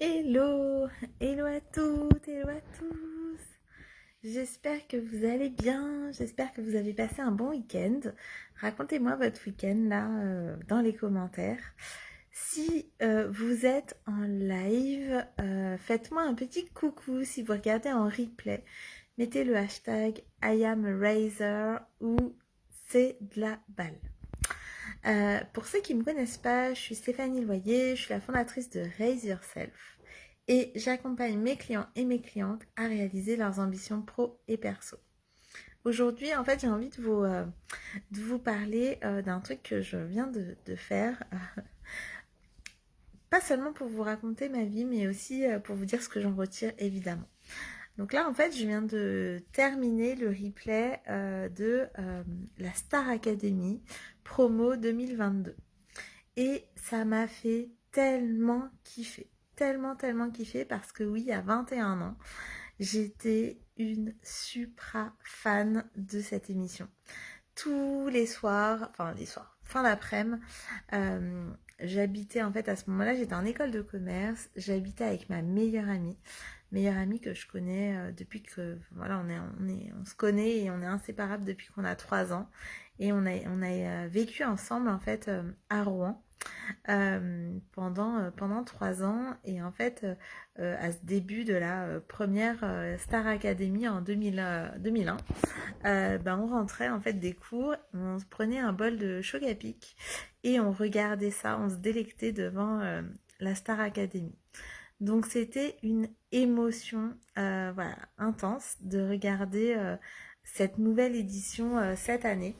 Hello, hello à toutes, hello à tous. J'espère que vous allez bien, j'espère que vous avez passé un bon week-end. Racontez-moi votre week-end là dans les commentaires. Si vous êtes en live, faites-moi un petit coucou si vous regardez en replay. Mettez le hashtag IamRaiser ou c'est de la balle. Pour ceux qui ne me connaissent pas, je suis Stéphanie Loyer, je suis la fondatrice de Raise Yourself et j'accompagne mes clients et mes clientes à réaliser leurs ambitions pro et perso. Aujourd'hui, en fait, j'ai envie de vous parler d'un truc que je viens de faire, pas seulement pour vous raconter ma vie, mais aussi pour vous dire ce que j'en retire évidemment. Donc là, en fait, je viens de terminer le replay de la Star Academy promo 2022. Et ça m'a fait tellement kiffer. Tellement kiffé parce que oui, à 21 ans, j'étais une supra fan de cette émission. Tous les soirs, fin d'après-midi, j'habitais en fait à ce moment-là, j'étais en école de commerce, j'habitais avec ma meilleure amie que je connais depuis que, voilà, on se connaît et on est inséparables depuis qu'on a 3 ans. Et on a vécu ensemble en fait à Rouen pendant 3 ans. Et en fait, à ce début de la première Star Academy en 2001, on rentrait en fait des cours, on se prenait un bol de Choc-à-Pic et on regardait ça, on se délectait devant la Star Academy. Donc c'était une émotion voilà, intense de regarder cette nouvelle édition cette année.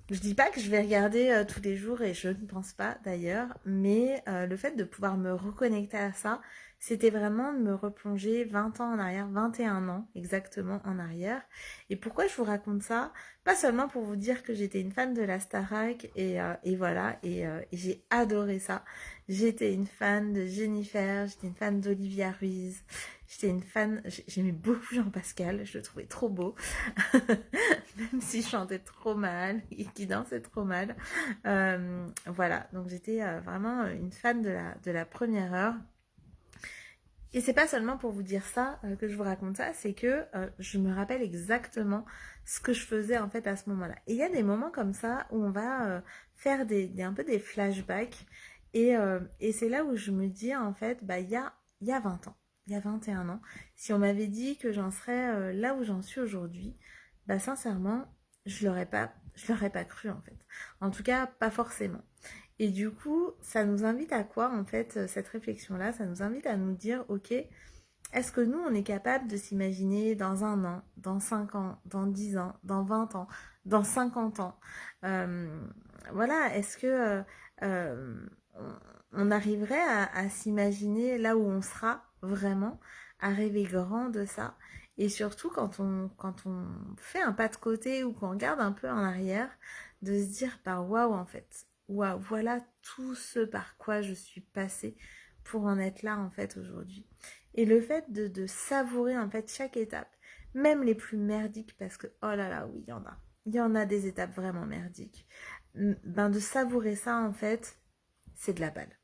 Je dis pas que je vais regarder tous les jours et je ne pense pas d'ailleurs, mais le fait de pouvoir me reconnecter à ça, c'était vraiment de me replonger 20 ans en arrière, 21 ans exactement en arrière. Et pourquoi je vous raconte ça? Pas seulement pour vous dire que j'étais une fan de la Starac et voilà, et j'ai adoré ça. J'étais une fan de Jennifer, j'étais une fan d'Olivia Ruiz, j'étais une fan, j'aimais beaucoup Jean Pascal, je le trouvais trop beau. Même si je chantais trop mal et qu'il dansait trop mal. Voilà, donc j'étais vraiment une fan de la première heure. Et c'est pas seulement pour vous dire ça que je vous raconte ça, c'est que je me rappelle exactement ce que je faisais en fait à ce moment-là. Et il y a des moments comme ça où on va faire un peu des flashbacks et c'est là où je me dis en fait, il y a 20 ans, il y a 21 ans, si on m'avait dit que j'en serais là où j'en suis aujourd'hui, sincèrement, je l'aurais pas cru en fait. En tout cas, pas forcément. Et du coup, ça nous invite à quoi en fait cette réflexion-là? Ça nous invite à nous dire, ok, est-ce que nous, on est capable de s'imaginer dans 1 an, dans 5 ans, dans 10 ans, dans 20 ans, dans 50 ans euh, Voilà, est-ce que on arriverait à s'imaginer là où on sera vraiment, à rêver grand de ça? Et surtout, quand on fait un pas de côté ou qu'on regarde un peu en arrière, de se dire, bah waouh, en fait, waouh, voilà tout ce par quoi je suis passée pour en être là, en fait, aujourd'hui. Et le fait de savourer en fait chaque étape, même les plus merdiques, parce que oh là là, oui, il y en a. Il y en a des étapes vraiment merdiques. De savourer ça en fait, c'est de la balle.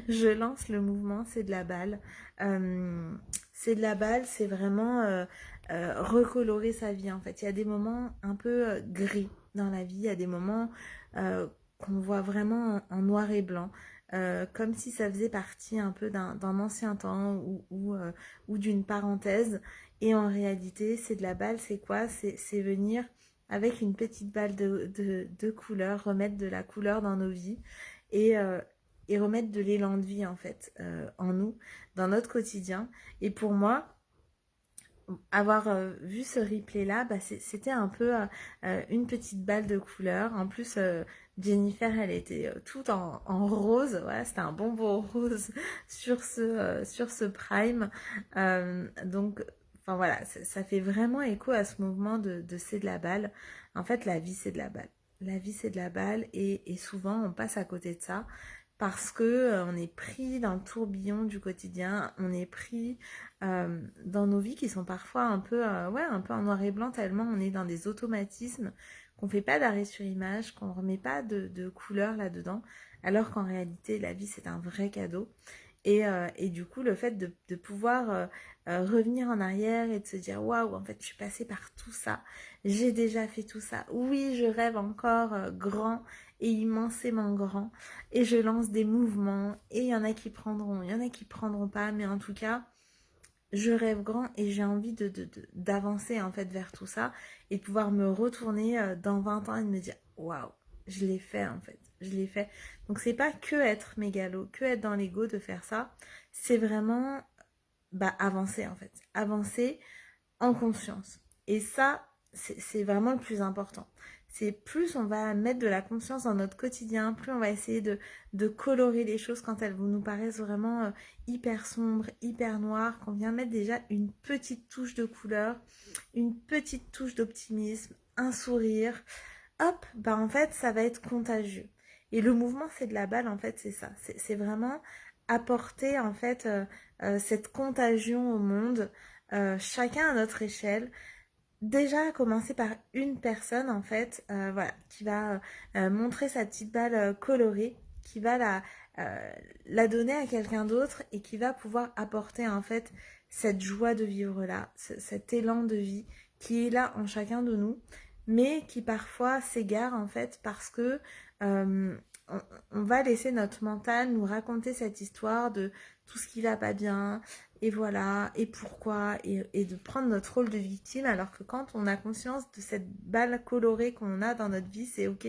Je lance le mouvement, c'est de la balle. C'est de la balle, c'est vraiment recolorer sa vie en fait. Il y a des moments un peu gris dans la vie, il y a des moments qu'on voit vraiment en noir et blanc. Comme si ça faisait partie un peu d'un ancien temps ou d'une parenthèse. Et en réalité, c'est de la balle, c'est quoi? C'est venir avec une petite balle de couleur, remettre de la couleur dans nos vies et, euh, et remettre de l'élan de vie en fait en nous, dans notre quotidien. Et pour moi, avoir vu ce replay là, c'était un peu une petite balle de couleur. En plus, Jennifer, elle était toute en rose. Voilà, c'était un bonbon rose sur ce prime. Donc, enfin voilà, ça fait vraiment écho à ce mouvement de c'est de la balle. En fait, la vie, c'est de la balle. La vie, c'est de la balle et souvent, on passe à côté de ça parce que on est pris dans le tourbillon du quotidien, on est pris dans nos vies qui sont parfois un peu, un peu en noir et blanc, tellement on est dans des automatismes, qu'on fait pas d'arrêt sur image, qu'on remet pas de couleur là-dedans, alors qu'en réalité, la vie, c'est un vrai cadeau. Et du coup, le fait de pouvoir revenir en arrière et de se dire waouh, en fait, je suis passée par tout ça, j'ai déjà fait tout ça. Oui, je rêve encore grand et immensément grand, et je lance des mouvements, et il y en a qui prendront, il y en a qui prendront pas, mais en tout cas, je rêve grand et j'ai envie d'avancer en fait vers tout ça et de pouvoir me retourner dans 20 ans et de me dire waouh, je l'ai fait en fait, je l'ai fait. Donc c'est pas que être mégalo, que être dans l'ego de faire ça, c'est vraiment avancer en fait, avancer en conscience. Et ça, c'est vraiment le plus important. C'est plus on va mettre de la conscience dans notre quotidien, plus on va essayer de colorer les choses quand elles nous paraissent vraiment hyper sombres, hyper noires, qu'on vient mettre déjà une petite touche de couleur, une petite touche d'optimisme, un sourire. Hop, en fait, ça va être contagieux. Et le mouvement, c'est de la balle, en fait, c'est ça. C'est vraiment apporter, en fait, cette contagion au monde, chacun à notre échelle. Déjà, commencer par une personne, en fait, voilà, qui va montrer sa petite balle colorée, qui va la donner à quelqu'un d'autre et qui va pouvoir apporter, en fait, cette joie de vivre-là, cet élan de vie qui est là en chacun de nous, mais qui parfois s'égare, en fait, parce que euh, on, on va laisser notre mental nous raconter cette histoire de tout ce qui va pas bien, et voilà, et pourquoi, et de prendre notre rôle de victime, alors que quand on a conscience de cette balle colorée qu'on a dans notre vie, c'est ok,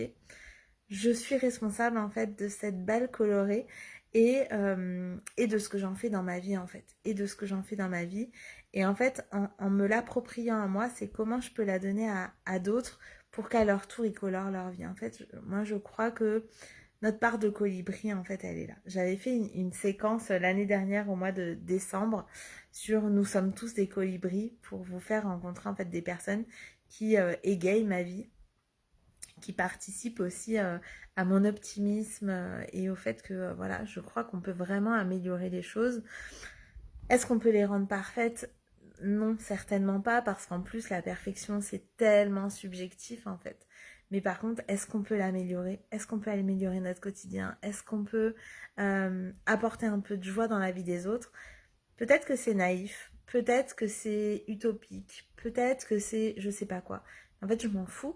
je suis responsable en fait de cette balle colorée et de ce que j'en fais dans ma vie en fait, et de ce que j'en fais dans ma vie, et en fait, en me l'appropriant à moi, c'est comment je peux la donner à d'autres pour qu'à leur tour, ils colorent leur vie. En fait, moi, je crois que notre part de colibri, en fait, elle est là. J'avais fait une séquence l'année dernière au mois de décembre sur Nous sommes tous des colibris pour vous faire rencontrer en fait des personnes qui égayent ma vie, qui participent aussi à mon optimisme et au fait que voilà, je crois qu'on peut vraiment améliorer les choses. Est-ce qu'on peut les rendre parfaites? Non, certainement pas, parce qu'en plus, la perfection, c'est tellement subjectif, en fait. Mais par contre, est-ce qu'on peut l'améliorer? Est-ce qu'on peut améliorer notre quotidien? Est-ce qu'on peut apporter un peu de joie dans la vie des autres? Peut-être que c'est naïf, peut-être que c'est utopique, peut-être que c'est je sais pas quoi. En fait, je m'en fous.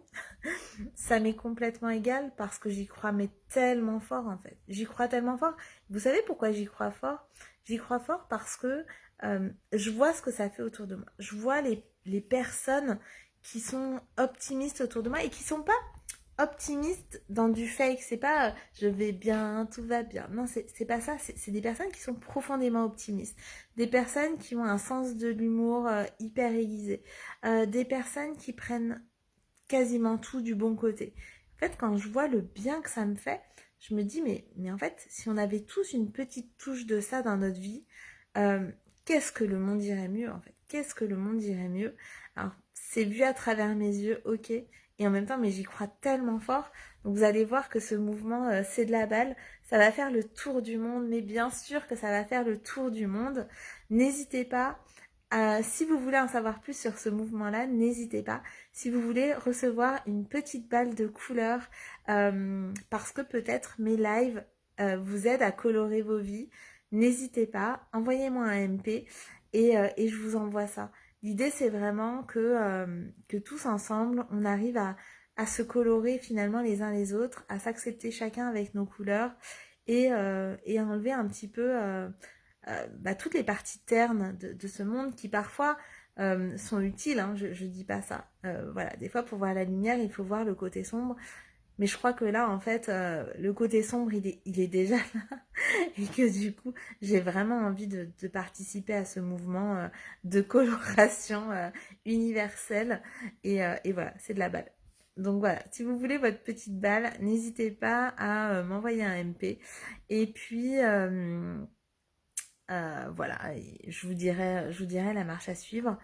Ça m'est complètement égal parce que j'y crois mais tellement fort en fait. J'y crois tellement fort. Vous savez pourquoi j'y crois fort? J'y crois fort parce que je vois ce que ça fait autour de moi. Je vois les personnes qui sont optimistes autour de moi et qui sont pas optimistes dans du fake. C'est pas je vais bien, tout va bien. Non, c'est pas ça. C'est des personnes qui sont profondément optimistes. Des personnes qui ont un sens de l'humour hyper aiguisé. Des personnes qui prennent quasiment tout du bon côté. En fait, quand je vois le bien que ça me fait, je me dis, mais en fait, si on avait tous une petite touche de ça dans notre vie, euh, qu'est-ce que le monde irait mieux en fait? Qu'est-ce que le monde irait mieux? Alors, c'est vu à travers mes yeux, ok, et en même temps, mais j'y crois tellement fort. Donc vous allez voir que ce mouvement, c'est de la balle, ça va faire le tour du monde, mais bien sûr que ça va faire le tour du monde. N'hésitez pas, si vous voulez en savoir plus sur ce mouvement-là, n'hésitez pas. Si vous voulez recevoir une petite balle de couleur, parce que peut-être mes lives vous aident à colorer vos vies, n'hésitez pas, envoyez-moi un MP et je vous envoie ça. L'idée, c'est vraiment que tous ensemble, on arrive à se colorer finalement les uns les autres, à s'accepter chacun avec nos couleurs et à enlever un petit peu toutes les parties ternes de ce monde qui parfois sont utiles, hein, je dis pas ça. Voilà, des fois pour voir la lumière, il faut voir le côté sombre. Mais je crois que là, en fait, le côté sombre, il est déjà là. Et que du coup, j'ai vraiment envie de participer à ce mouvement de coloration universelle. Et voilà, c'est de la balle. Donc voilà, si vous voulez votre petite balle, n'hésitez pas à m'envoyer un MP. Et puis, voilà, et je vous dirai la marche à suivre.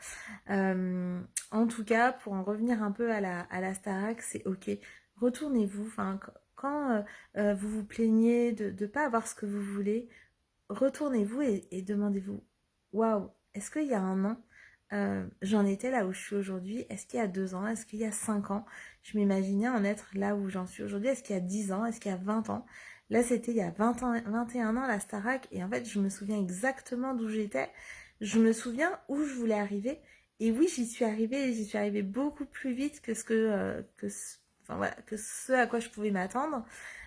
En tout cas, pour en revenir un peu à la Starac, c'est ok. Retournez-vous. Enfin, quand vous vous plaignez de ne pas avoir ce que vous voulez, retournez-vous et demandez-vous, waouh, est-ce qu'il y a un an, j'en étais là où je suis aujourd'hui? Est-ce qu'il y a 2 ans? Est-ce qu'il y a 5 ans? Je m'imaginais en être là où j'en suis aujourd'hui. Est-ce qu'il y a 10 ans? Est-ce qu'il y a 20 ans? Là, c'était il y a 20 ans, 21 ans, la Starac, et en fait, je me souviens exactement d'où j'étais. Je me souviens où je voulais arriver. Et oui, j'y suis arrivée beaucoup plus vite que enfin, voilà, que ce à quoi je pouvais m'attendre.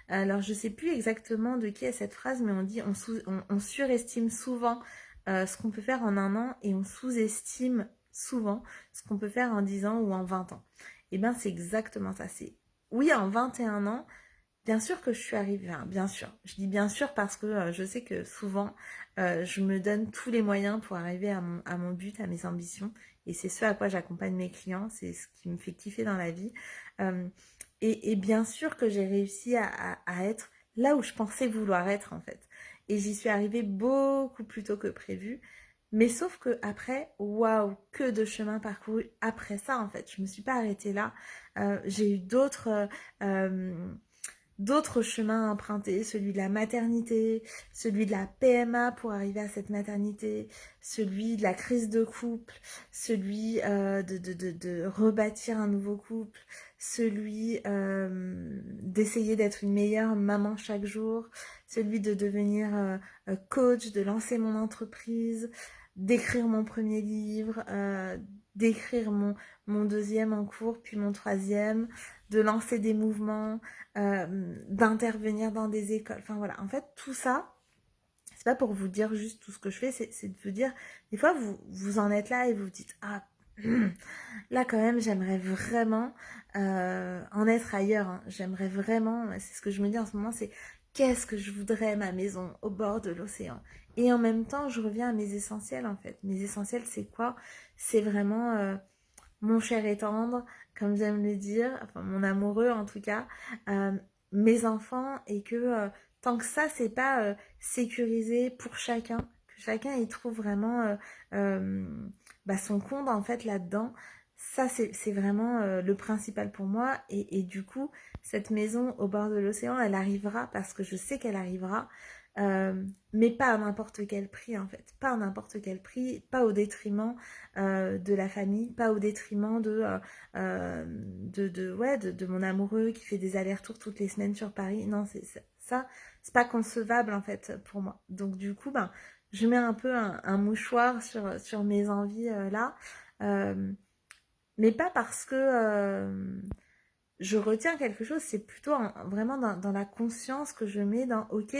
Alors, je sais plus exactement de qui est cette phrase, mais on dit on surestime souvent ce qu'on peut faire en un an et on sous-estime souvent ce qu'on peut faire en 10 ans ou en 20 ans. Et bien, c'est exactement ça. C'est oui, en 21 ans, bien sûr que je suis arrivée, enfin, bien sûr. Je dis bien sûr parce que je sais que souvent, je me donne tous les moyens pour arriver à mon but, à mes ambitions. Et c'est ce à quoi j'accompagne mes clients, c'est ce qui me fait kiffer dans la vie. Euh, et bien sûr que j'ai réussi à être là où je pensais vouloir être en fait. Et j'y suis arrivée beaucoup plus tôt que prévu. Mais sauf que après, waouh, que de chemin parcouru après ça en fait. Je me suis pas arrêtée là. J'ai eu euh, d'autres chemins à emprunter, celui de la maternité, celui de la PMA pour arriver à cette maternité, celui de la crise de couple, celui de rebâtir un nouveau couple, celui d'essayer d'être une meilleure maman chaque jour, celui de devenir coach, de lancer mon entreprise, d'écrire mon premier livre, d'écrire mon deuxième en cours, puis mon troisième, de lancer des mouvements, d'intervenir dans des écoles. Enfin voilà, en fait, tout ça, c'est pas pour vous dire juste tout ce que je fais, c'est de vous dire, des fois, vous en êtes là et vous vous dites, ah, là quand même, j'aimerais vraiment en être ailleurs. Hein. J'aimerais vraiment, c'est ce que je me dis en ce moment, c'est qu'est-ce que je voudrais ma maison au bord de l'océan. Et en même temps, je reviens à mes essentiels en fait. Mes essentiels, c'est quoi? C'est vraiment mon cher et tendre, comme j'aime le dire, enfin mon amoureux en tout cas, euh, mes enfants, et que tant que ça c'est pas sécurisé pour chacun, que chacun y trouve vraiment son compte en fait là-dedans, ça c'est vraiment le principal pour moi, et du coup cette maison au bord de l'océan elle arrivera parce que je sais qu'elle arrivera. Mais pas à n'importe quel prix en fait, pas à n'importe quel prix, pas au détriment de la famille, pas au détriment de mon amoureux qui fait des allers-retours toutes les semaines sur Paris. Non, ça, c'est pas concevable en fait pour moi. Donc du coup, ben, je mets un peu un mouchoir sur mes envies là, euh, mais pas parce que je retiens quelque chose, c'est plutôt vraiment dans la conscience que je mets dans, ok,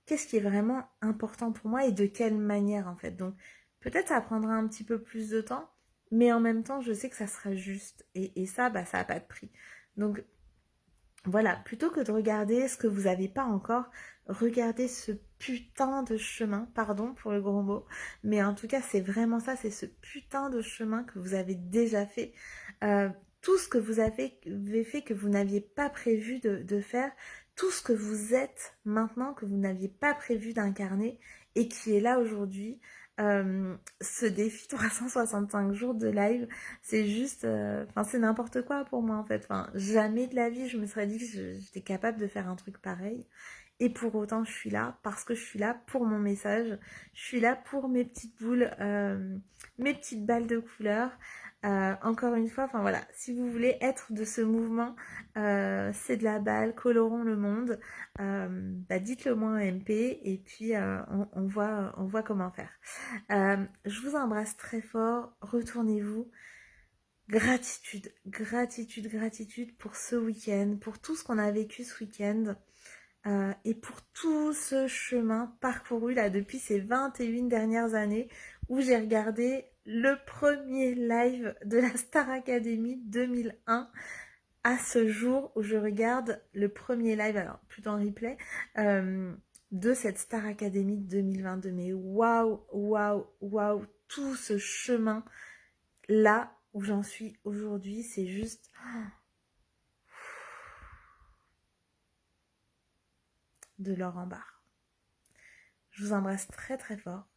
qu'est-ce qui est vraiment important pour moi et de quelle manière en fait. Donc peut-être ça prendra un petit peu plus de temps, mais en même temps je sais que ça sera juste. Et ça, bah, ça n'a pas de prix. Donc voilà, plutôt que de regarder ce que vous n'avez pas encore, regardez ce putain de chemin, pardon pour le gros mot, mais en tout cas c'est vraiment ça, c'est ce putain de chemin que vous avez déjà fait. Euh, tout ce que vous avez fait que vous n'aviez pas prévu de faire, tout ce que vous êtes maintenant que vous n'aviez pas prévu d'incarner et qui est là aujourd'hui. Ce défi 365 jours de live, c'est juste, enfin c'est n'importe quoi pour moi en fait. Enfin, jamais de la vie je me serais dit que j'étais capable de faire un truc pareil. Et pour autant, je suis là parce que je suis là pour mon message. Je suis là pour mes petites boules, mes petites balles de couleur. Encore une fois, enfin voilà, si vous voulez être de ce mouvement, c'est de la balle, colorons le monde. Bah dites-le moi en MP et puis on voit comment faire. Je vous embrasse très fort. Retournez-vous. Gratitude, gratitude, gratitude pour ce week-end, pour tout ce qu'on a vécu ce week-end et pour tout ce chemin parcouru là depuis ces 21 dernières années où j'ai regardé le premier live de la Star Academy 2001 à ce jour où je regarde le premier live, alors plutôt en replay, de cette Star Academy 2022. Mais waouh, waouh, waouh, tout ce chemin là où j'en suis aujourd'hui, c'est juste de l'or en barre. Je vous embrasse très très fort.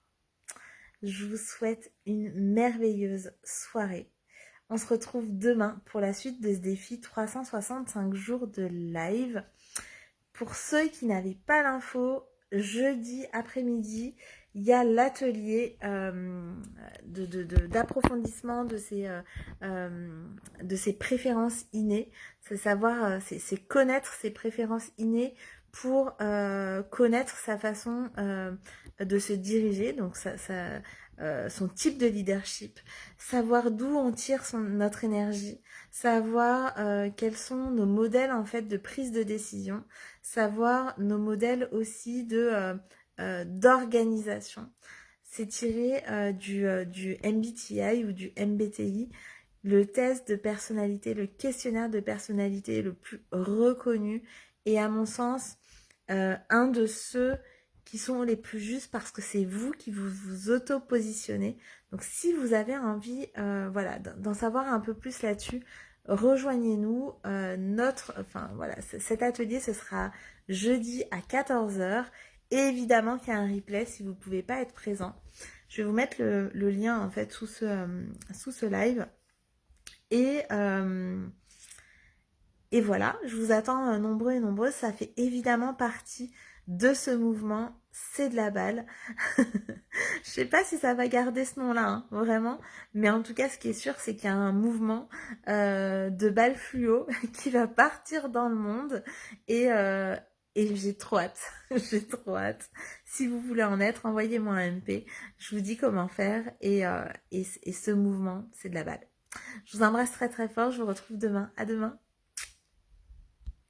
Je vous souhaite une merveilleuse soirée. On se retrouve demain pour la suite de ce défi 365 jours de live. Pour ceux qui n'avaient pas l'info, jeudi après-midi, il y a l'atelier d'approfondissement de ses préférences innées. C'est savoir, c'est connaître ses préférences innées pour connaître sa façon de se diriger, donc son type de leadership, savoir d'où on tire notre énergie, savoir quels sont nos modèles en fait de prise de décision, savoir nos modèles aussi d'organisation. C'est tiré du MBTI ou du MBTI, le test de personnalité, le questionnaire de personnalité le plus reconnu et à mon sens un de ceux qui sont les plus justes parce que c'est vous qui vous auto-positionnez. Donc si vous avez envie voilà, d'en savoir un peu plus là-dessus, rejoignez-nous. Voilà, cet atelier, ce sera jeudi à 14h. Et évidemment qu'il y a un replay si vous ne pouvez pas être présent. Je vais vous mettre le lien en fait sous ce live. Et voilà, je vous attends nombreux et nombreuses. Ça fait évidemment partie de ce mouvement. C'est de la balle. Je sais pas si ça va garder ce nom-là, hein, vraiment. Mais en tout cas, ce qui est sûr, c'est qu'il y a un mouvement de balles fluo qui va partir dans le monde. Et j'ai trop hâte. J'ai trop hâte. Si vous voulez en être, envoyez-moi un MP. Je vous dis comment faire. Et ce mouvement, c'est de la balle. Je vous embrasse très très fort. Je vous retrouve demain. À demain.